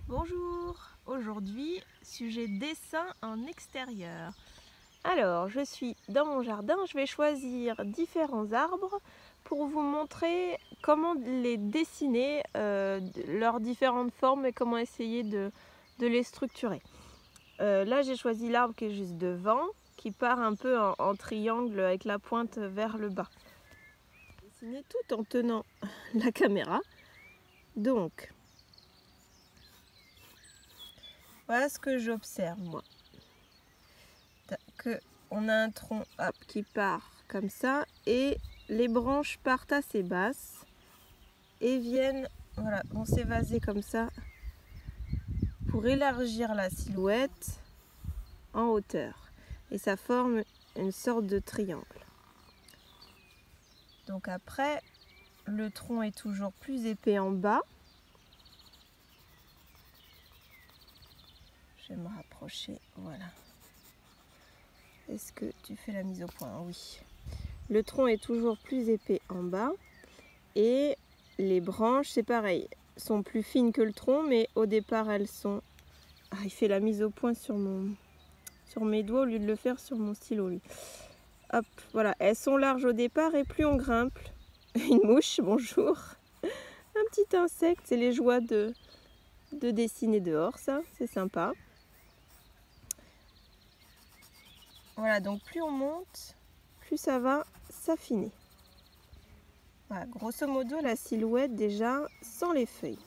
Bonjour, aujourd'hui sujet dessin en extérieur. Alors je suis dans mon jardin, je vais choisir différents arbres pour vous montrer comment les dessiner, leurs différentes formes et comment essayer de les structurer. Là j'ai choisi l'arbre qui est juste devant, qui part un peu en triangle avec la pointe vers le bas. Dessiner tout en tenant la caméra. Donc voilà ce que j'observe moi. On a un tronc qui part comme ça et les branches partent assez basses et viennent, voilà, vont s'évaser comme ça pour élargir la silhouette en hauteur et ça forme une sorte de triangle. Donc après, le tronc est toujours plus épais en bas. Je vais me rapprocher, voilà. Est-ce que tu fais la mise au point? Oui. Le tronc est toujours plus épais en bas et les branches, c'est pareil, sont plus fines que le tronc, mais au départ elles sont... Ah, il fait la mise au point sur mes doigts au lieu de le faire sur mon stylo, lui. Hop, voilà, elles sont larges au départ et plus on grimpe... Une mouche, bonjour. Un petit insecte, c'est les joies de dessiner dehors, ça, c'est sympa. Voilà, donc plus on monte, plus ça va s'affiner. Voilà, grosso modo, la silhouette déjà sans les feuilles.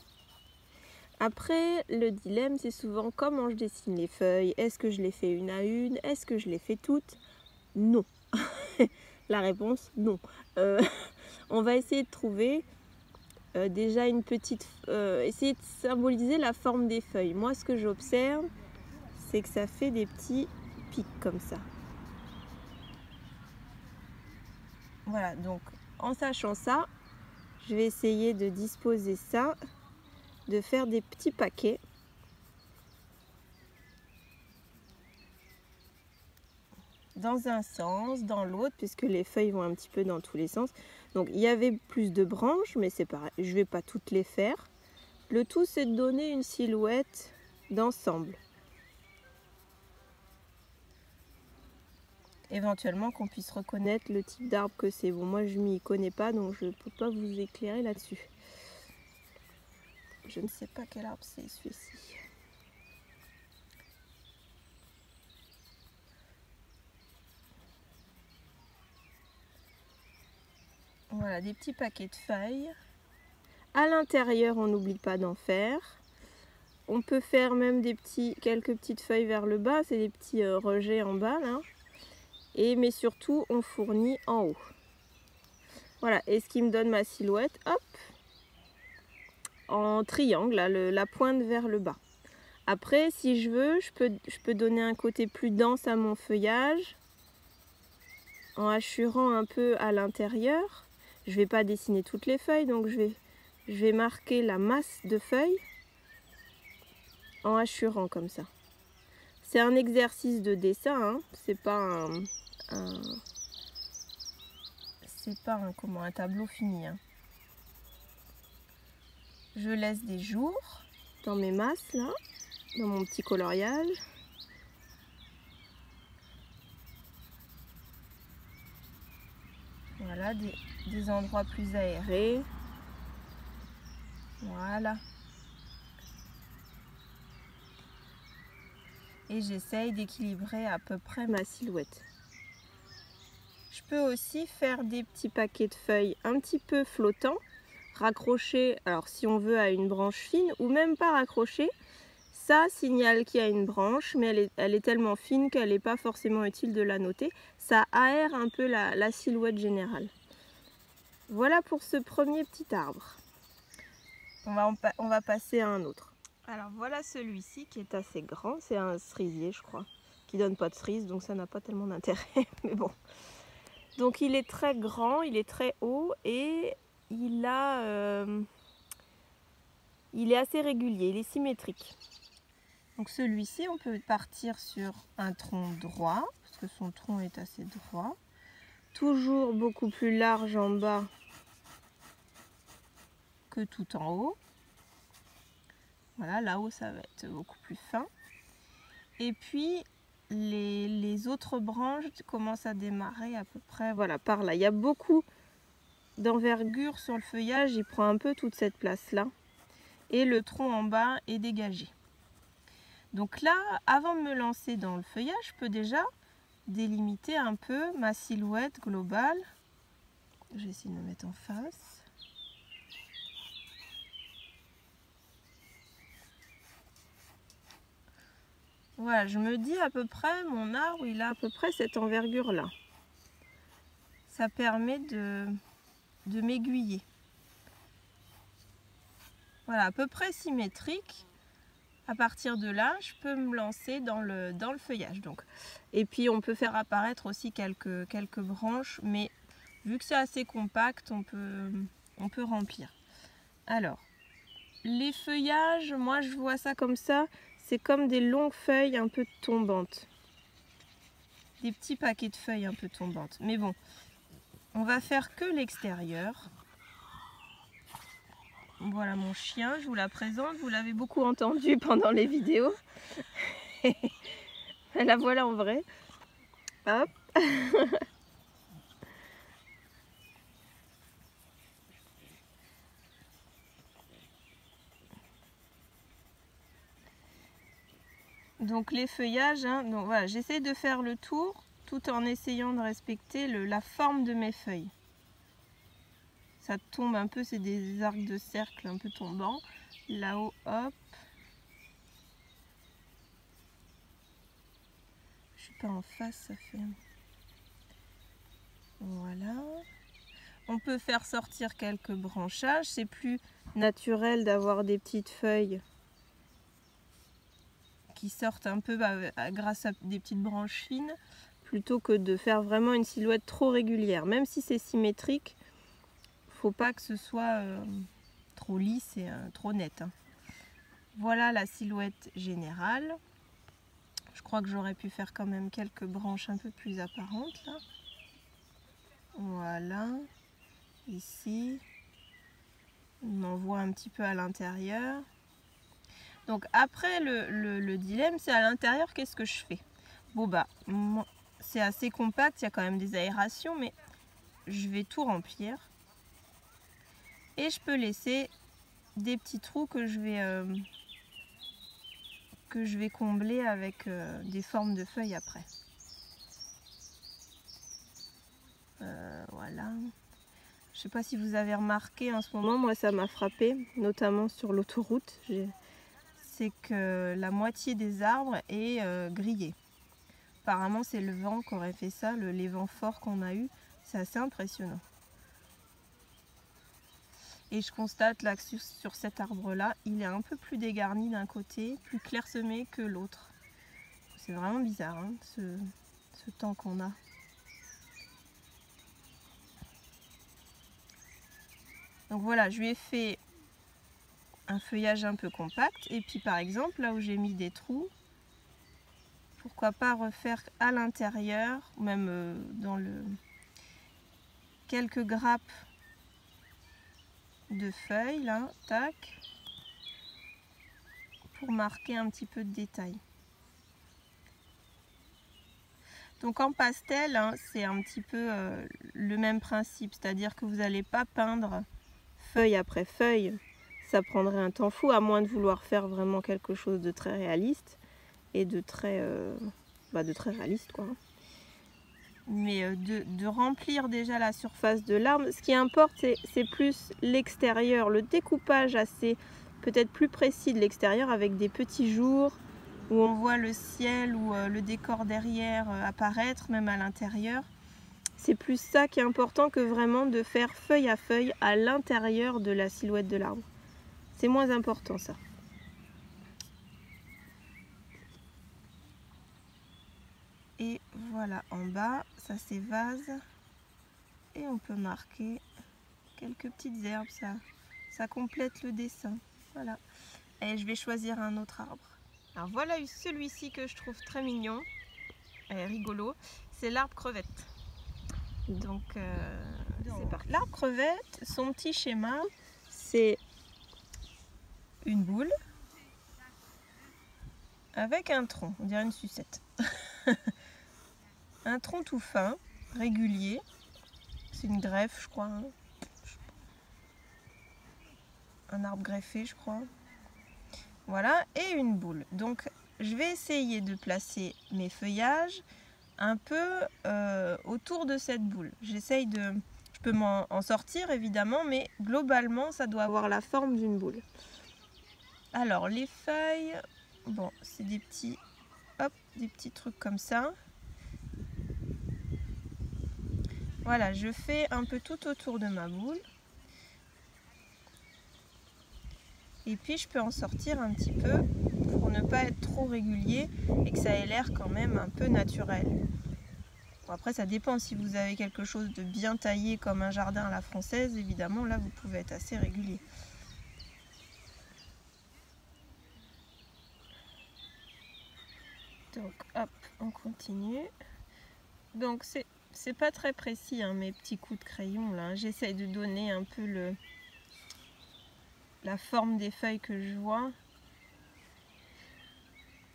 Après, le dilemme, c'est souvent comment je dessine les feuilles. Est-ce que je les fais une à une? Est-ce que je les fais toutes? Non. La réponse, non. On va essayer de trouver déjà une petite... essayer de symboliser la forme des feuilles. Moi, ce que j'observe, c'est que ça fait des petits pics comme ça. Voilà, donc en sachant ça, je vais essayer de disposer ça, de faire des petits paquets. Dans un sens, dans l'autre, puisque les feuilles vont un petit peu dans tous les sens. Donc il y avait plus de branches, mais c'est pareil, je ne vais pas toutes les faire. Le tout, c'est de donner une silhouette d'ensemble. Éventuellement qu'on puisse reconnaître le type d'arbre que c'est. Bon, moi je m'y connais pas, donc je ne peux pas vous éclairer là-dessus. Je ne sais pas quel arbre c'est celui-ci. Voilà, des petits paquets de feuilles. À l'intérieur, on n'oublie pas d'en faire. On peut faire même quelques petites feuilles vers le bas, c'est des petits rejets en bas là. Mais surtout, on fournit en haut. Voilà, et ce qui me donne ma silhouette, hop, en triangle, là, la pointe vers le bas. Après, si je veux, je peux donner un côté plus dense à mon feuillage en hachurant un peu à l'intérieur. Je ne vais pas dessiner toutes les feuilles, donc je vais marquer la masse de feuilles en hachurant comme ça. C'est un exercice de dessin, hein. C'est pas un tableau fini, hein. Je laisse des jours dans mes masses là, dans mon petit coloriage. Voilà, des endroits plus aérés. Voilà. Et j'essaye d'équilibrer à peu près ma silhouette. Je peux aussi faire des petits paquets de feuilles un petit peu flottants, raccrochés, alors si on veut, à une branche fine, ou même pas raccrochés. Ça signale qu'il y a une branche, mais elle est tellement fine qu'elle n'est pas forcément utile de la noter. Ça aère un peu la silhouette générale. Voilà pour ce premier petit arbre. On va passer à un autre. Alors voilà celui-ci qui est assez grand, c'est un cerisier je crois, qui donne pas de cerise, donc ça n'a pas tellement d'intérêt, mais bon. Donc il est très grand, il est très haut et il est assez régulier, il est symétrique. Donc celui-ci, on peut partir sur un tronc droit, parce que son tronc est assez droit. Toujours beaucoup plus large en bas que tout en haut. Voilà, là-haut ça va être beaucoup plus fin. Et puis les autres branches commencent à démarrer à peu près, voilà, par là. Il y a beaucoup d'envergure sur le feuillage, il prend un peu toute cette place-là. Et le tronc en bas est dégagé. Donc là, avant de me lancer dans le feuillage, je peux déjà délimiter un peu ma silhouette globale. Je vais essayer de me mettre en face. Voilà, je me dis à peu près, mon arbre, il a à peu près cette envergure-là. Ça permet de m'aiguiller. Voilà, à peu près symétrique. À partir de là, je peux me lancer dans le feuillage. Donc. Et puis on peut faire apparaître aussi quelques branches, mais vu que c'est assez compact, on peut remplir. Alors, les feuillages, moi je vois ça comme ça, c'est comme des longues feuilles un peu tombantes. Des petits paquets de feuilles un peu tombantes. Mais bon, on va faire que l'extérieur. Voilà mon chien, je vous la présente, vous l'avez beaucoup entendu pendant les vidéos. La voilà en vrai. Hop. Donc les feuillages, hein, donc voilà, j'essaie de faire le tour tout en essayant de respecter la forme de mes feuilles. Ça tombe un peu, c'est des arcs de cercle un peu tombants. Là-haut, hop. Je suis pas en face, ça fait... Voilà. On peut faire sortir quelques branchages. C'est plus naturel d'avoir des petites feuilles qui sortent un peu grâce à des petites branches fines, plutôt que de faire vraiment une silhouette trop régulière. Même si c'est symétrique, faut pas que ce soit trop lisse et trop net. Hein. Voilà la silhouette générale. Je crois que j'aurais pu faire quand même quelques branches un peu plus apparentes là. Voilà, ici, on en voit un petit peu à l'intérieur. Donc après le dilemme, c'est à l'intérieur, qu'est-ce que je fais? Bon bah, c'est assez compact, il y a quand même des aérations, mais je vais tout remplir. Et je peux laisser des petits trous que je vais combler avec des formes de feuilles après. Voilà. Je ne sais pas si vous avez remarqué en ce moment, moi ça m'a frappé, notamment sur l'autoroute. C'est que la moitié des arbres est grillée. Apparemment c'est le vent qui aurait fait ça, les vents forts qu'on a eu. C'est assez impressionnant. Et je constate là que sur cet arbre-là, il est un peu plus dégarni d'un côté, plus clairsemé que l'autre. C'est vraiment bizarre, hein, ce temps qu'on a. Donc voilà, je lui ai fait un feuillage un peu compact. Et puis par exemple, là où j'ai mis des trous, pourquoi pas refaire à l'intérieur, même dans quelques grappes de feuilles, là, tac, pour marquer un petit peu de détail. Donc en pastel, hein, c'est un petit peu le même principe, c'est-à-dire que vous n'allez pas peindre feuille après feuille, ça prendrait un temps fou, à moins de vouloir faire vraiment quelque chose de très réaliste et de très réaliste quoi. Mais de remplir déjà la surface de l'arbre, ce qui importe c'est plus l'extérieur, le découpage assez peut-être plus précis de l'extérieur avec des petits jours où on voit le ciel ou le décor derrière apparaître, même à l'intérieur. C'est plus ça qui est important que vraiment de faire feuille à feuille à l'intérieur de la silhouette de l'arbre. C'est moins important ça. Et voilà, en bas, ça c'est vase. Et on peut marquer quelques petites herbes, ça complète le dessin. Voilà. Et je vais choisir un autre arbre. Alors voilà celui-ci que je trouve très mignon, rigolo, c'est l'arbre crevette. Donc c'est parti. L'arbre crevette, son petit schéma, c'est une boule avec un tronc, on dirait une sucette. Un tronc tout fin, régulier. C'est une greffe, je crois. Hein. Un arbre greffé, je crois. Voilà, et une boule. Donc, je vais essayer de placer mes feuillages un peu autour de cette boule. J'essaye de... Je peux m'en sortir, évidemment, mais globalement, ça doit avoir la forme d'une boule. Alors, les feuilles... Bon, c'est des petits... Hop, des petits trucs comme ça. Voilà, je fais un peu tout autour de ma boule. Et puis je peux en sortir un petit peu pour ne pas être trop régulier et que ça ait l'air quand même un peu naturel. Bon, après ça dépend, si vous avez quelque chose de bien taillé comme un jardin à la française, évidemment là vous pouvez être assez régulier. Donc hop, on continue. Donc c'est pas très précis hein, mes petits coups de crayon là. J'essaye de donner un peu la forme des feuilles que je vois.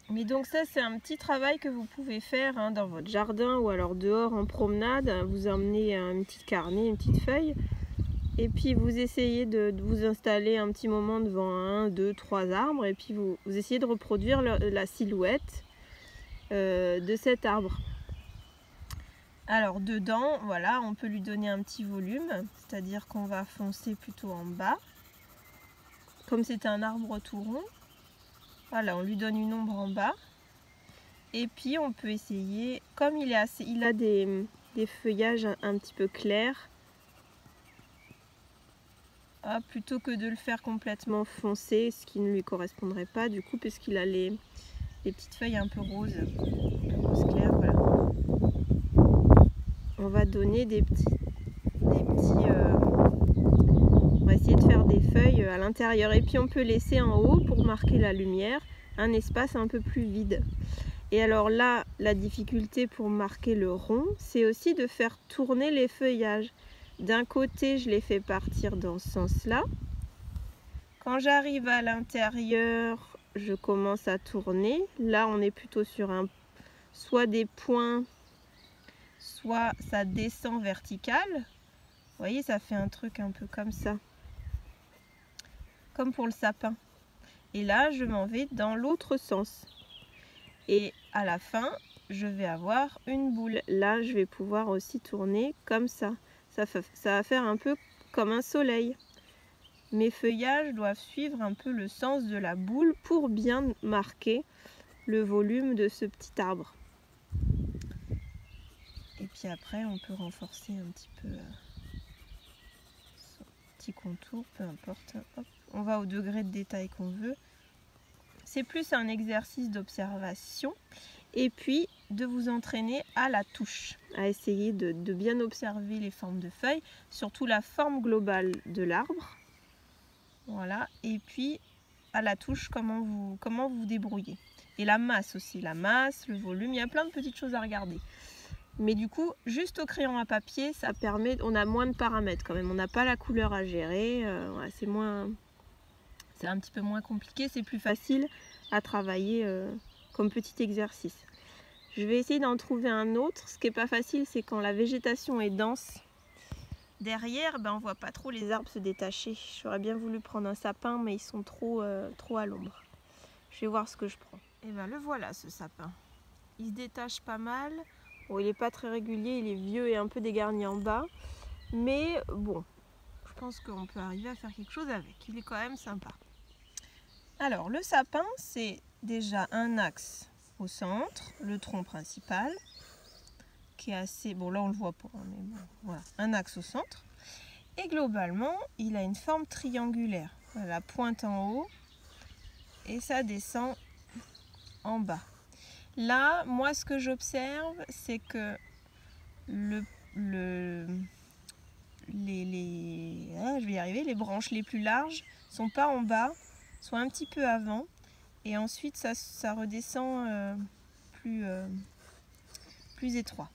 Mais donc ça c'est un petit travail que vous pouvez faire hein, dans votre jardin ou alors dehors en promenade. Vous emmenez un petit carnet, une petite feuille et puis vous essayez de vous installer un petit moment devant 1, 2, 3 arbres et puis vous essayez de reproduire la silhouette de cet arbre. Alors dedans, voilà, on peut lui donner un petit volume, c'est-à-dire qu'on va foncer plutôt en bas. Comme c'est un arbre tout rond, voilà, on lui donne une ombre en bas. Et puis on peut essayer, comme il a des feuillages un petit peu clairs, plutôt que de le faire complètement foncé, ce qui ne lui correspondrait pas du coup, puisqu'il a les petites feuilles un peu roses clair, voilà. On va donner on va essayer de faire des feuilles à l'intérieur et puis on peut laisser en haut, pour marquer la lumière, un espace un peu plus vide. Et alors là, la difficulté pour marquer le rond, c'est aussi de faire tourner les feuillages. D'un côté, je les fais partir dans ce sens-là. Quand j'arrive à l'intérieur, je commence à tourner. Là, on est plutôt sur soit des points, soit ça descend vertical. Vous voyez, ça fait un truc un peu comme ça. Comme pour le sapin. Et là, je m'en vais dans l'autre sens. Et à la fin, je vais avoir une boule. Là, je vais pouvoir aussi tourner comme ça. Ça va faire un peu comme un soleil. Mes feuillages doivent suivre un peu le sens de la boule pour bien marquer le volume de ce petit arbre. Et puis après, on peut renforcer un petit peu son petit contour, peu importe. Hop. On va au degré de détail qu'on veut. C'est plus un exercice d'observation et puis de vous entraîner à la touche, à essayer de bien observer les formes de feuilles, surtout la forme globale de l'arbre. Voilà, et puis à la touche, comment vous débrouillez. Et la masse aussi, la masse, le volume, il y a plein de petites choses à regarder. Mais du coup, juste au crayon à papier, ça permet, on a moins de paramètres quand même, on n'a pas la couleur à gérer, voilà, c'est un petit peu moins compliqué, c'est plus facile à travailler comme petit exercice. Je vais essayer d'en trouver un autre. Ce qui n'est pas facile, c'est quand la végétation est dense. Derrière, on ne voit pas trop les arbres se détacher. J'aurais bien voulu prendre un sapin, mais ils sont trop à l'ombre. Je vais voir ce que je prends. Et bien le voilà, ce sapin. Il se détache pas mal. Bon, il n'est pas très régulier, il est vieux et un peu dégarni en bas. Mais bon, je pense qu'on peut arriver à faire quelque chose avec. Il est quand même sympa. Alors, le sapin, c'est déjà un axe au centre, le tronc principal, qui est assez... Bon, là, on le voit pas, mais bon, voilà, un axe au centre. Et globalement, il a une forme triangulaire. Voilà, la pointe en haut, et ça descend en bas. Là, moi, ce que j'observe, c'est que je vais y arriver, les branches les plus larges sont pas en bas, sont un petit peu avant. Et ensuite, ça redescend plus étroit.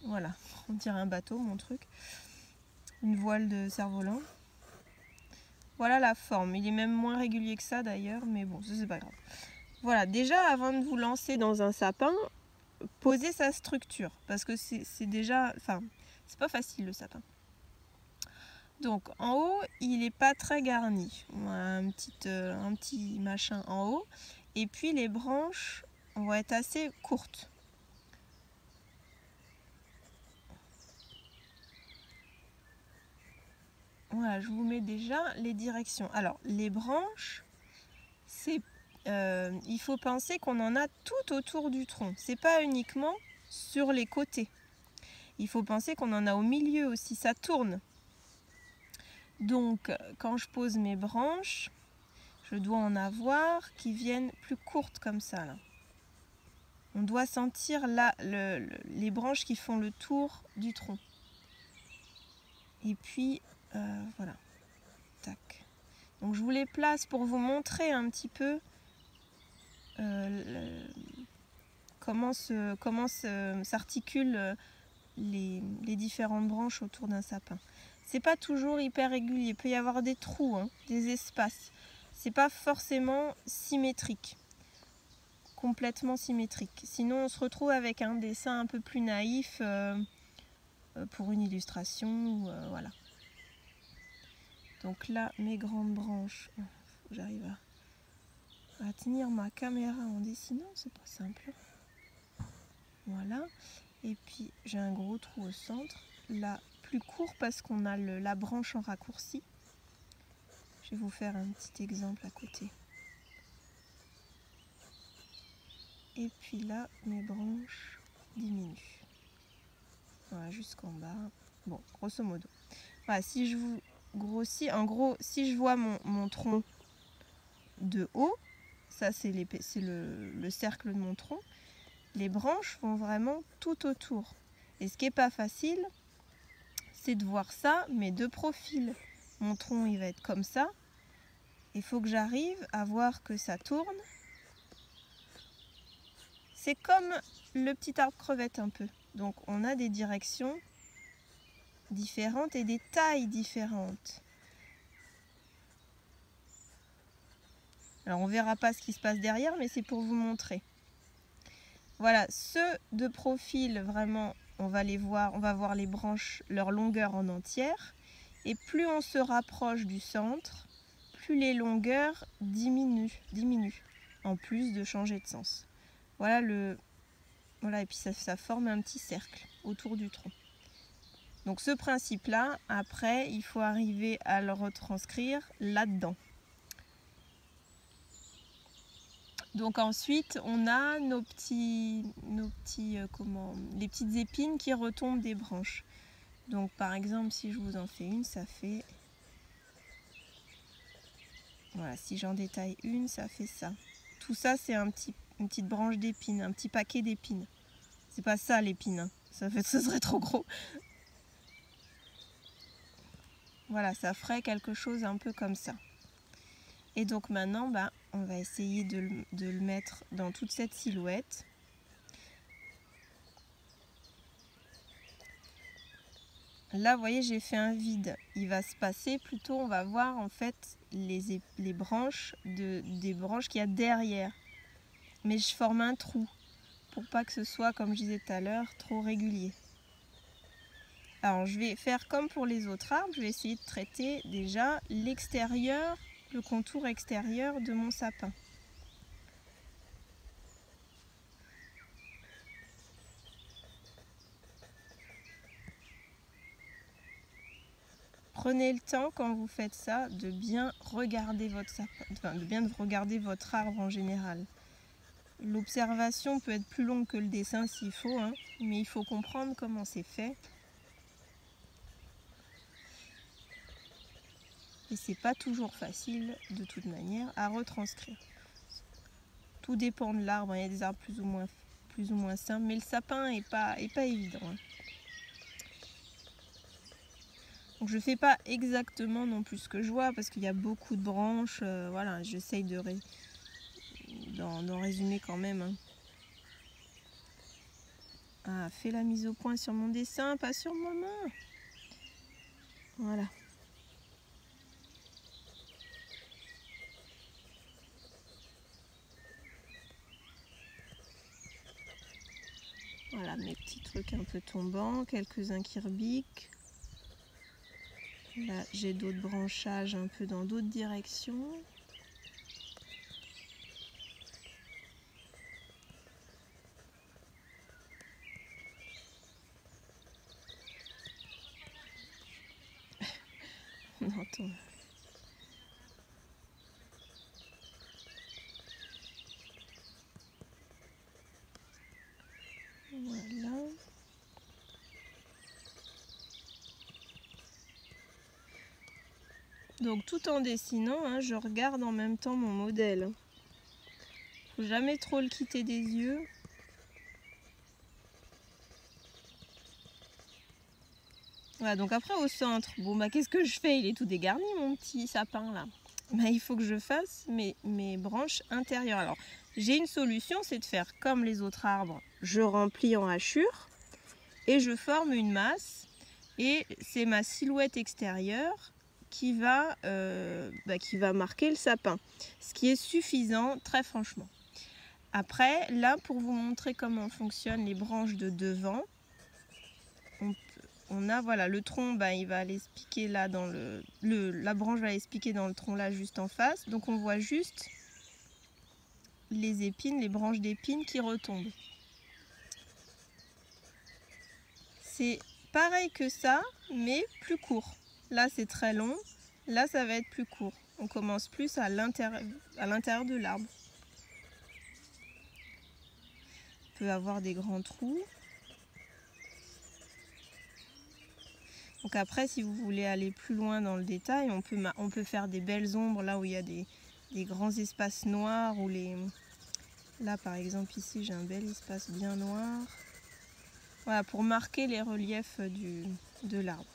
Voilà, on dirait un bateau, mon truc. Une voile de cerf-volant. Voilà la forme. Il est même moins régulier que ça d'ailleurs, mais bon, ça c'est pas grave. Voilà, déjà avant de vous lancer dans un sapin, posez sa structure, parce que c'est déjà, enfin, c'est pas facile le sapin. Donc en haut, il n'est pas très garni. On a un petit machin en haut, et puis les branches vont être assez courtes. Voilà, je vous mets déjà les directions. Alors, les branches, il faut penser qu'on en a tout autour du tronc. C'est pas uniquement sur les côtés. Il faut penser qu'on en a au milieu aussi, ça tourne. Donc, quand je pose mes branches, je dois en avoir qui viennent plus courtes comme ça, là. On doit sentir là les branches qui font le tour du tronc. Et puis, voilà. Tac. Donc je vous les place pour vous montrer un petit peu comment s'articulent les différentes branches autour d'un sapin. C'est pas toujours hyper régulier, il peut y avoir des trous, hein, des espaces. C'est pas forcément symétrique, complètement symétrique. Sinon on se retrouve avec un dessin un peu plus naïf pour une illustration, voilà. Donc là, mes grandes branches, faut que j'arrive à tenir ma caméra en dessinant, c'est pas simple. Voilà. Et puis j'ai un gros trou au centre, là plus court parce qu'on a la branche en raccourci. Je vais vous faire un petit exemple à côté. Et puis là, mes branches diminuent. Voilà, jusqu'en bas. Bon, grosso modo. Voilà, si je vous grossis, en gros, si je vois mon tronc de haut, ça c'est le cercle de mon tronc, les branches vont vraiment tout autour. Et ce qui n'est pas facile, c'est de voir ça, mais de profil. Mon tronc, il va être comme ça. Il faut que j'arrive à voir que ça tourne. C'est comme le petit arbre crevette un peu. Donc on a des directions différentes et des tailles différentes. Alors on verra pas ce qui se passe derrière, mais c'est pour vous montrer. Voilà, ceux de profil, vraiment, on va les voir, on va voir les branches, leur longueur en entière. Et plus on se rapproche du centre, plus les longueurs diminuent, en plus de changer de sens. Voilà, et puis ça forme un petit cercle autour du tronc. Donc ce principe-là, après, il faut arriver à le retranscrire là-dedans. Donc ensuite, on a les petites épines qui retombent des branches. Donc par exemple, si je vous en fais une, ça fait... Voilà, si j'en détaille une, ça fait ça. Tout ça, c'est une petite branche d'épines, un petit paquet d'épines. C'est pas ça l'épine, hein. Ce serait trop gros. Voilà, ça ferait quelque chose un peu comme ça. Et donc maintenant, on va essayer de le mettre dans toute cette silhouette. Là, vous voyez, j'ai fait un vide. Il va se passer plutôt, on va voir en fait les branches des branches qu'il y a derrière. Mais je forme un trou pour pas que ce soit, comme je disais tout à l'heure, trop régulier. Alors, je vais faire comme pour les autres arbres. Je vais essayer de traiter déjà l'extérieur, le contour extérieur de mon sapin. Prenez le temps quand vous faites ça de bien regarder votre sapin, enfin, de bien regarder votre arbre en général. L'observation peut être plus longue que le dessin s'il faut, hein, mais il faut comprendre comment c'est fait. Et c'est pas toujours facile de toute manière à retranscrire. Tout dépend de l'arbre, il y a des arbres plus ou moins simples, mais le sapin est pas évident, hein. Donc je fais pas exactement non plus ce que je vois parce qu'il y a beaucoup de branches, voilà, j'essaye d'en résumer quand même, hein. Ah, fais la mise au point sur mon dessin, pas sur ma main. Voilà. Voilà mes petits trucs un peu tombants, quelques-uns qui rebiquent. Là j'ai d'autres branchages un peu dans d'autres directions. On entend. Voilà. Donc tout en dessinant, hein, je regarde en même temps mon modèle. Faut jamais trop le quitter des yeux. Voilà, donc après au centre, bon bah qu'est-ce que je fais? Il est tout dégarni mon petit sapin là. Bah, il faut que je fasse mes branches intérieures. Alors j'ai une solution, c'est de faire comme les autres arbres. Je remplis en hachure et je forme une masse. Et c'est ma silhouette extérieure qui va marquer le sapin. Ce qui est suffisant, très franchement. Après, là, pour vous montrer comment fonctionnent les branches de devant, on a, voilà, le tronc, bah, il va aller se piquer là dans la branche va aller se piquer dans le tronc là, juste en face. Donc on voit juste les épines, les branches d'épines qui retombent. C'est pareil que ça, mais plus court. Là, c'est très long. Là, ça va être plus court. On commence plus à l'intérieur de l'arbre. On peut avoir des grands trous. Donc après, si vous voulez aller plus loin dans le détail, on peut faire des belles ombres là où il y a des grands espaces noirs. Là, par exemple, ici, j'ai un bel espace bien noir. Voilà, pour marquer les reliefs de l'arbre.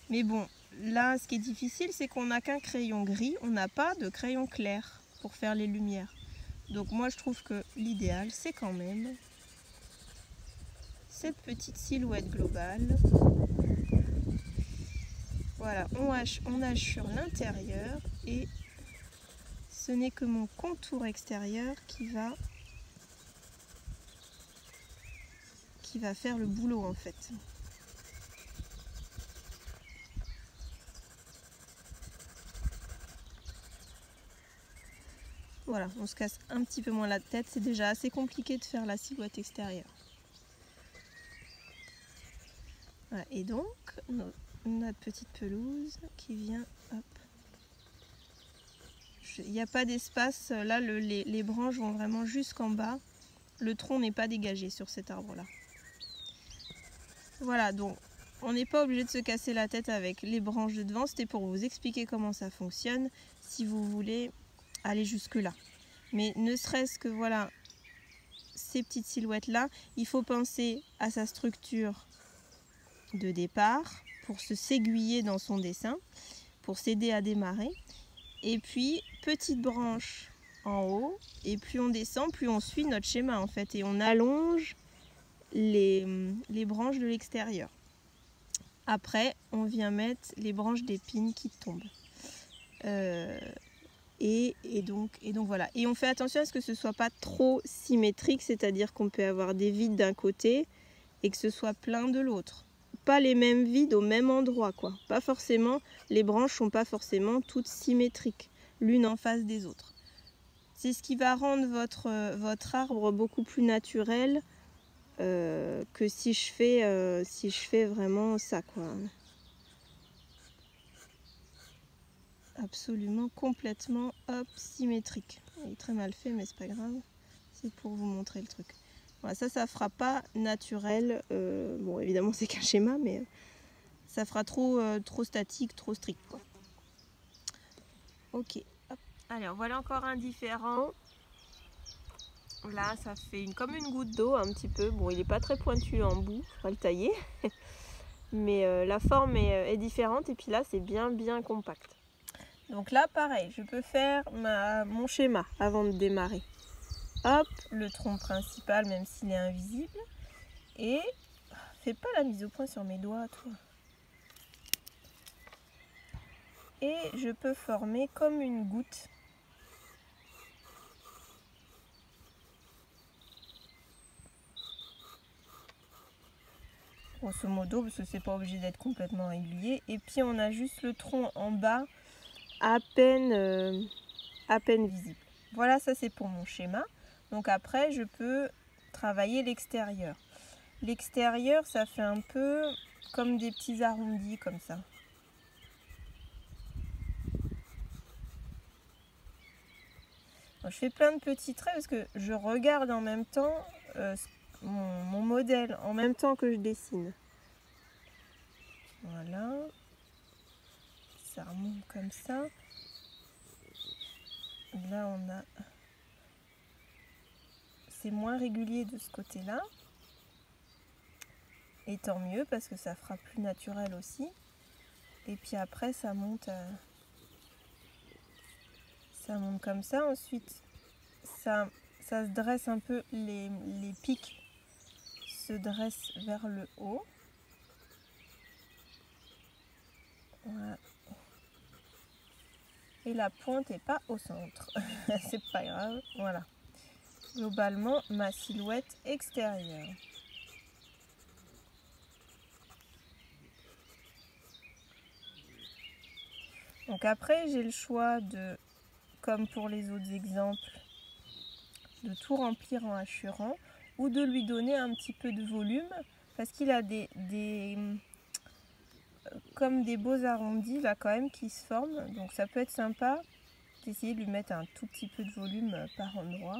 Mais bon, là, ce qui est difficile, c'est qu'on n'a qu'un crayon gris. On n'a pas de crayon clair pour faire les lumières. Donc moi, je trouve que l'idéal, c'est quand même cette petite silhouette globale. Voilà, on hachure l'intérieur et ce n'est que mon contour extérieur qui va faire le boulot en fait. Voilà, on se casse un petit peu moins la tête, c'est déjà assez compliqué de faire la silhouette extérieure. Voilà, et donc, notre petite pelouse qui vient, hop. Il n'y a pas d'espace, là les branches vont vraiment jusqu'en bas. Le tronc n'est pas dégagé sur cet arbre-là. Voilà, donc on n'est pas obligé de se casser la tête avec les branches de devant. C'était pour vous expliquer comment ça fonctionne, si vous voulez aller jusque-là. Mais ne serait-ce que, voilà, ces petites silhouettes-là, il faut penser à sa structure de départ pour s'aiguiller dans son dessin, pour s'aider à démarrer. Et puis, petite branche en haut, et plus on descend, plus on suit notre schéma en fait, et on allonge les branches de l'extérieur. Après, on vient mettre les branches d'épines qui tombent. Et donc voilà. Et on fait attention à ce que ce ne soit pas trop symétrique, c'est-à-dire qu'on peut avoir des vides d'un côté et que ce soit plein de l'autre. Pas les mêmes vides au même endroit, quoi. Pas forcément, les branches sont pas forcément toutes symétriques, l'une en face des autres. C'est ce qui va rendre votre arbre beaucoup plus naturel que si je fais vraiment ça, quoi. Absolument, complètement, hop, symétrique. Il est très mal fait, mais c'est pas grave. C'est pour vous montrer le truc. Voilà, ça fera pas naturel. Bon, évidemment, c'est qu'un schéma, mais ça fera trop statique, trop strict, quoi. Ok. Hop. Allez, voilà encore un différent. Là, ça fait comme une goutte d'eau, un petit peu. Bon, il n'est pas très pointu en bout, il faudra le tailler. Mais la forme est différente. Et puis là, c'est bien compact. Donc là, pareil, je peux faire mon schéma avant de démarrer. Hop, le tronc principal, même s'il est invisible. Et fais pas la mise au point sur mes doigts, toi. Et je peux former comme une goutte. grosso modo, parce que c'est pas obligé d'être complètement régulier. Et puis on a juste le tronc en bas à peine visible. Voilà, ça c'est pour mon schéma. Donc après je peux travailler l'extérieur. L'extérieur, ça fait un peu comme des petits arrondis comme ça. Bon, je fais plein de petits traits parce que je regarde en même temps mon modèle, en même temps que je dessine. Voilà. Ça remonte comme ça. Là, on a... C'est moins régulier de ce côté-là. Et tant mieux parce que ça fera plus naturel aussi. Et puis après, ça monte comme ça. Ensuite, ça se dresse un peu, les pics se dressent vers le haut. Voilà. Et la pointe n'est pas au centre. C'est pas grave. Voilà. Globalement, ma silhouette extérieure. Donc après, j'ai le choix de, comme pour les autres exemples, de tout remplir en hachurant ou de lui donner un petit peu de volume parce qu'il a comme des beaux arrondis là quand même qui se forment. Donc ça peut être sympa d'essayer de lui mettre un tout petit peu de volume par endroit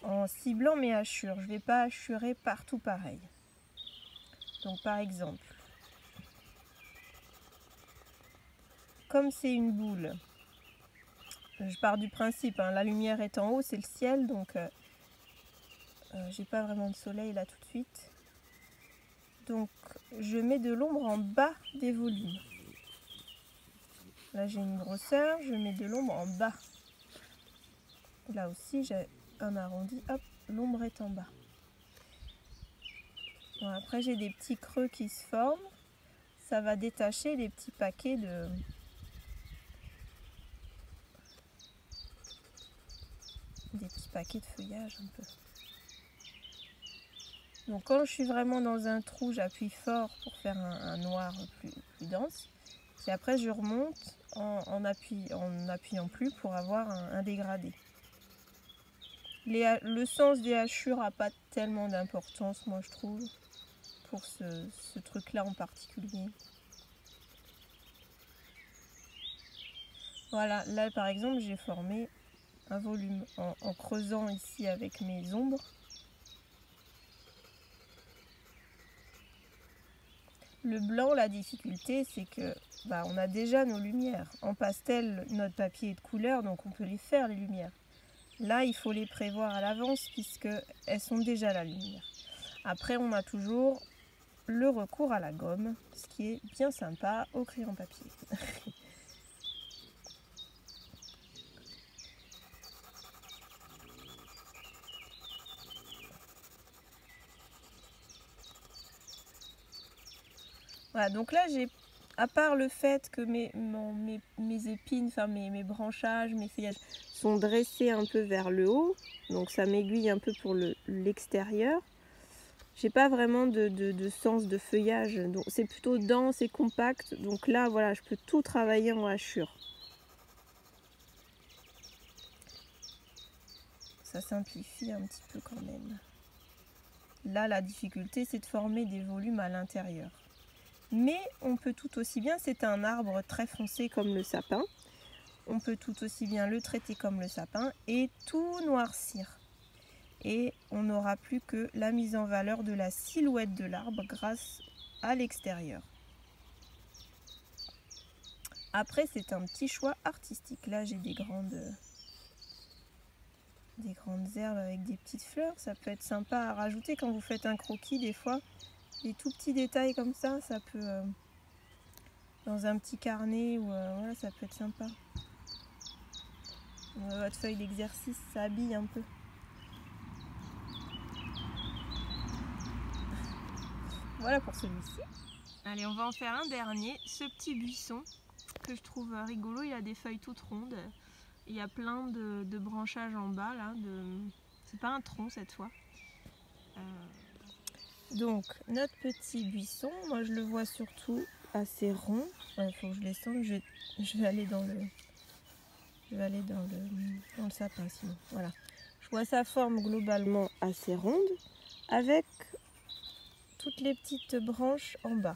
en ciblant mes hachures. Je ne vais pas hachurer partout pareil. Donc par exemple, comme c'est une boule, je pars du principe, hein, la lumière est en haut, c'est le ciel, donc j'ai pas vraiment de soleil là tout de suite. Donc je mets de l'ombre en bas des volumes. Là j'ai une grosseur, je mets de l'ombre en bas. Là aussi j'ai un arrondi, hop, l'ombre est en bas. Bon, après j'ai des petits creux qui se forment, ça va détacher les petits paquets de... des petits paquets de feuillage un peu. Donc quand je suis vraiment dans un trou, j'appuie fort pour faire un noir plus dense. Puis après je remonte en appuyant plus pour avoir un dégradé. Le sens des hachures n'a pas tellement d'importance, moi je trouve, pour ce truc-là en particulier. Voilà, là par exemple j'ai formé un volume en creusant ici avec mes ombres. Le blanc, la difficulté, c'est que on a déjà nos lumières. En pastel, notre papier est de couleur, donc on peut les faire, les lumières. Là, il faut les prévoir à l'avance, puisqu'elles sont déjà la lumière. Après, on a toujours le recours à la gomme, ce qui est bien sympa au crayon papier. Voilà, donc là, à part le fait que mes épines, enfin mes branchages, mes feuillages sont dressés un peu vers le haut, donc ça m'aiguille un peu pour l'extérieur. J'ai pas vraiment de sens de feuillage, donc c'est plutôt dense et compact. Donc là, voilà, je peux tout travailler en hachure. Ça simplifie un petit peu quand même. Là, la difficulté, c'est de former des volumes à l'intérieur. Mais on peut tout aussi bien, c'est un arbre très foncé comme le sapin, on peut tout aussi bien le traiter comme le sapin et tout noircir. Et on n'aura plus que la mise en valeur de la silhouette de l'arbre grâce à l'extérieur. Après, c'est un petit choix artistique. Là, j'ai des grandes herbes avec des petites fleurs. Ça peut être sympa à rajouter quand vous faites un croquis des fois. Des tout petits détails comme ça peut... dans un petit carnet, ou voilà, ça peut être sympa. Votre feuille d'exercice, ça habille un peu. Voilà pour celui-ci. Allez, on va en faire un dernier. Ce petit buisson que je trouve rigolo, il a des feuilles toutes rondes. Il y a plein de branchages en bas là. C'est pas un tronc cette fois. Donc notre petit buisson, moi je le vois surtout assez rond. Il faut que je descende, je vais aller dans le sapin sinon. Voilà. Je vois sa forme globalement assez ronde avec toutes les petites branches en bas.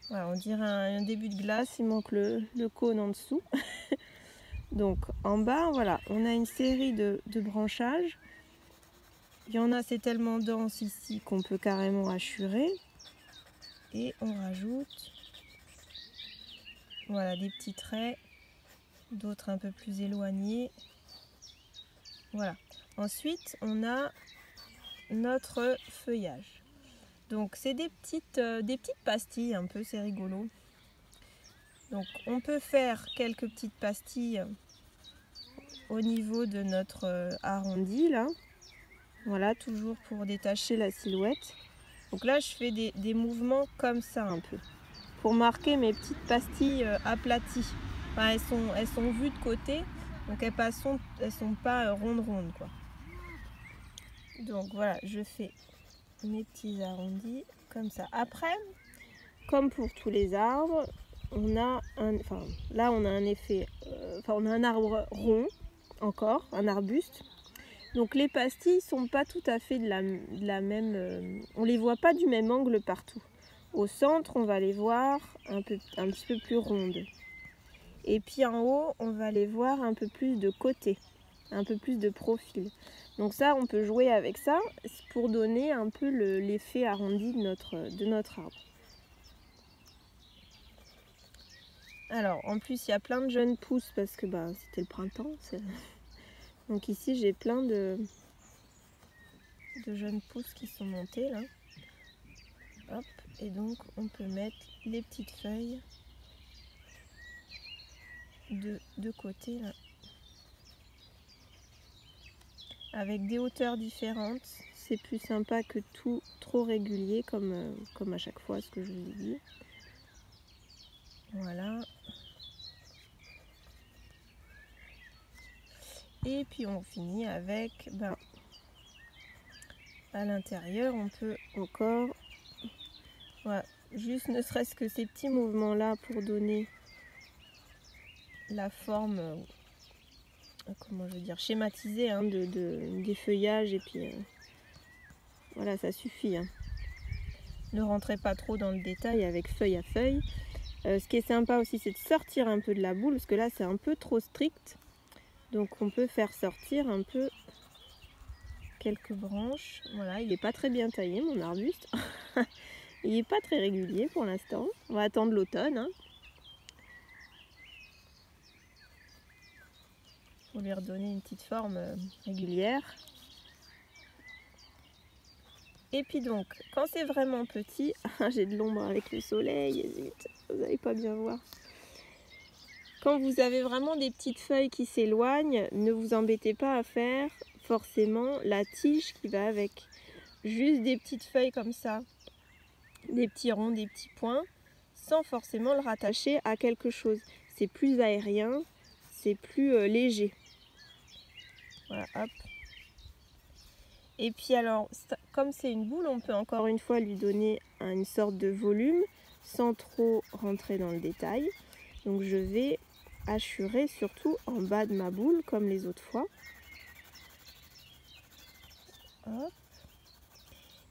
Voilà, on dirait un début de glace, il manque le cône en dessous. Donc en bas, voilà, on a une série de branchages. Il y en a, c'est tellement dense ici qu'on peut carrément hachurer. Et on rajoute, voilà, des petits traits, d'autres un peu plus éloignés. Voilà. Ensuite, on a notre feuillage. Donc c'est des petites pastilles un peu, c'est rigolo. Donc on peut faire quelques petites pastilles au niveau de notre arrondi là. Voilà, toujours pour détacher la silhouette. Donc là je fais des mouvements comme ça un peu, pour marquer mes petites pastilles aplaties. Enfin, elles sont vues de côté, donc elles sont pas rondes quoi. Donc voilà, je fais mes petits arrondis comme ça. Après, comme pour tous les arbres, on a là on a un effet, on a un arbre rond encore, un arbuste. Donc les pastilles sont pas tout à fait de la même, on les voit pas du même angle partout. Au centre, on va les voir un petit peu plus rondes. Et puis en haut, on va les voir un peu plus de côté, un peu plus de profil. Donc ça, on peut jouer avec ça pour donner un peu l'effet arrondi de notre arbre. Alors, en plus, il y a plein de jeunes pousses parce que c'était le printemps. Donc ici, j'ai plein de jeunes pousses qui sont montées là. Hop, et donc on peut mettre les petites feuilles de côté là. Avec des hauteurs différentes, c'est plus sympa que tout trop régulier comme à chaque fois ce que je vous ai dit. Voilà. Et puis on finit avec, à l'intérieur, on peut encore, voilà, juste ne serait-ce que ces petits mouvements là pour donner la forme, comment je veux dire, schématisée hein, des feuillages et puis voilà, ça suffit. Hein. Ne rentrez pas trop dans le détail avec feuille à feuille. Ce qui est sympa aussi, c'est de sortir un peu de la boule parce que là c'est un peu trop strict. Donc on peut faire sortir un peu quelques branches. Voilà, il n'est pas très bien taillé mon arbuste. Il n'est pas très régulier pour l'instant. On va attendre l'automne. Hein. Pour lui redonner une petite forme régulière. Et puis donc, quand c'est vraiment petit, j'ai de l'ombre avec le soleil, zut, vous n'allez pas bien voir. Quand vous avez vraiment des petites feuilles qui s'éloignent, ne vous embêtez pas à faire forcément la tige qui va avec. Juste des petites feuilles comme ça, des petits ronds, des petits points, sans forcément le rattacher à quelque chose. C'est plus aérien, c'est plus léger. Voilà, hop. Et puis alors, comme c'est une boule, on peut encore une fois lui donner une sorte de volume sans trop rentrer dans le détail. Donc je vais hachurer surtout en bas de ma boule comme les autres fois. Hop.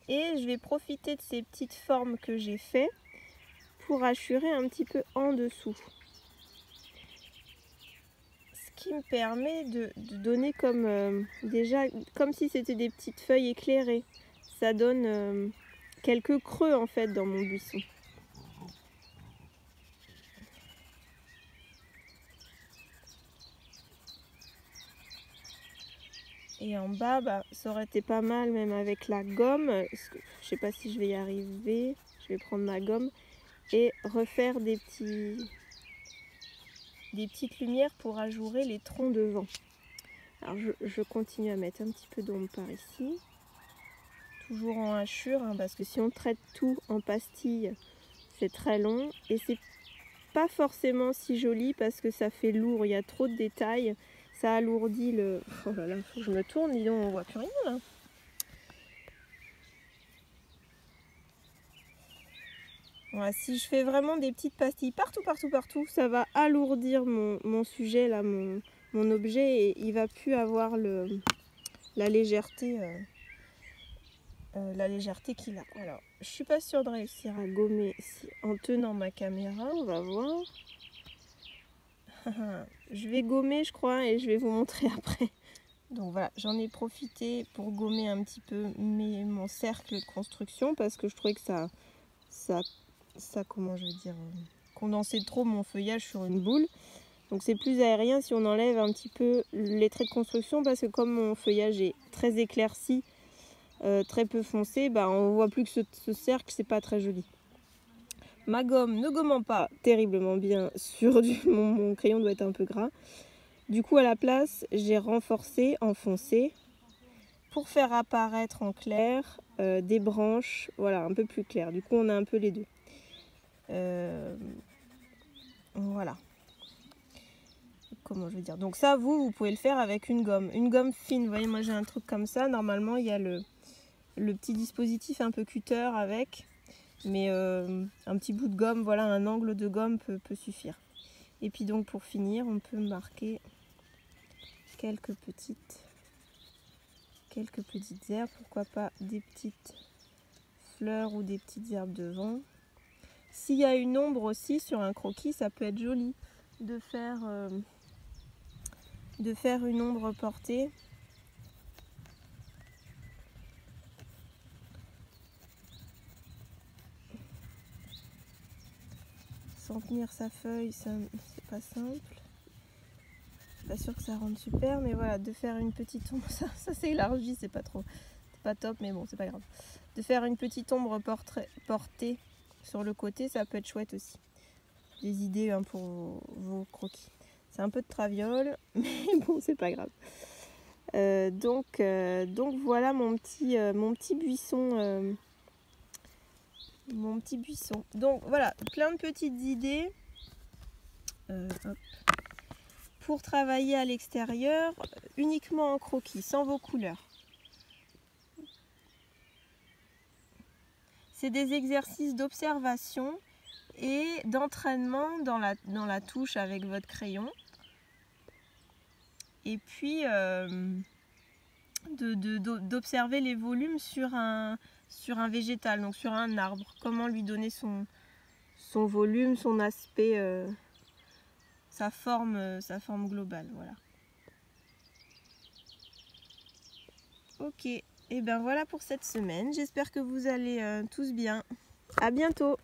Et je vais profiter de ces petites formes que j'ai fait pour hachurer un petit peu en dessous. Ce qui me permet de donner comme déjà comme si c'était des petites feuilles éclairées. Ça donne quelques creux en fait dans mon buisson. Et en bas, ça aurait été pas mal même avec la gomme. Je sais pas si je vais y arriver. Je vais prendre ma gomme et refaire des petites lumières pour ajourer les troncs devant. Alors je continue à mettre un petit peu d'ombre par ici. Toujours en hachure, hein, parce que si on traite tout en pastille, c'est très long. Et c'est pas forcément si joli parce que ça fait lourd, il y a trop de détails. Ça alourdit le... Oh là là, faut que je me tourne, dis donc, on voit plus rien là. Voilà, si je fais vraiment des petites pastilles partout, ça va alourdir mon sujet, là, mon objet, et il va plus avoir la légèreté qu'il a. Alors, je suis pas sûre de réussir à gommer en tenant ma caméra, on va voir. Je vais gommer, je crois, et je vais vous montrer après. Donc voilà, j'en ai profité pour gommer un petit peu mon cercle de construction, parce que je trouvais que ça comment je veux dire, condensait trop mon feuillage sur une boule. Donc c'est plus aérien si on enlève un petit peu les traits de construction, parce que comme mon feuillage est très éclairci, très peu foncé, bah on voit plus que ce cercle, c'est pas très joli. Ma gomme ne gommant pas terriblement bien sur mon crayon doit être un peu gras. Du coup à la place j'ai renforcé en foncé pour faire apparaître en clair des branches, voilà, un peu plus claires. Du coup on a un peu les deux. Voilà. Comment je veux dire. Donc ça vous pouvez le faire avec une gomme fine. Vous voyez, moi j'ai un truc comme ça. Normalement il y a le petit dispositif un peu cutter avec. Mais un petit bout de gomme, voilà, un angle de gomme peut suffire. Et puis donc pour finir, on peut marquer quelques petites herbes, pourquoi pas des petites fleurs ou des petites herbes de vent. S'il y a une ombre aussi sur un croquis, ça peut être joli de faire une ombre portée. Sans tenir sa feuille, c'est pas simple. Pas sûr que ça rende super, mais voilà, de faire une petite ombre, ça c'est élargi, c'est pas top, mais bon, c'est pas grave. De faire une petite ombre portée sur le côté, ça peut être chouette aussi. Des idées hein, pour vos croquis. C'est un peu de traviole, mais bon, c'est pas grave. Donc voilà mon petit buisson. Mon petit buisson. Donc voilà, plein de petites idées. Hop. Pour travailler à l'extérieur, uniquement en croquis, sans vos couleurs. C'est des exercices d'observation et d'entraînement dans la touche avec votre crayon. Et puis d'observer les volumes sur un végétal, donc sur un arbre. Comment lui donner son volume, son aspect, sa forme globale. Voilà. Ok, et ben voilà pour cette semaine. J'espère que vous allez tous bien. À bientôt.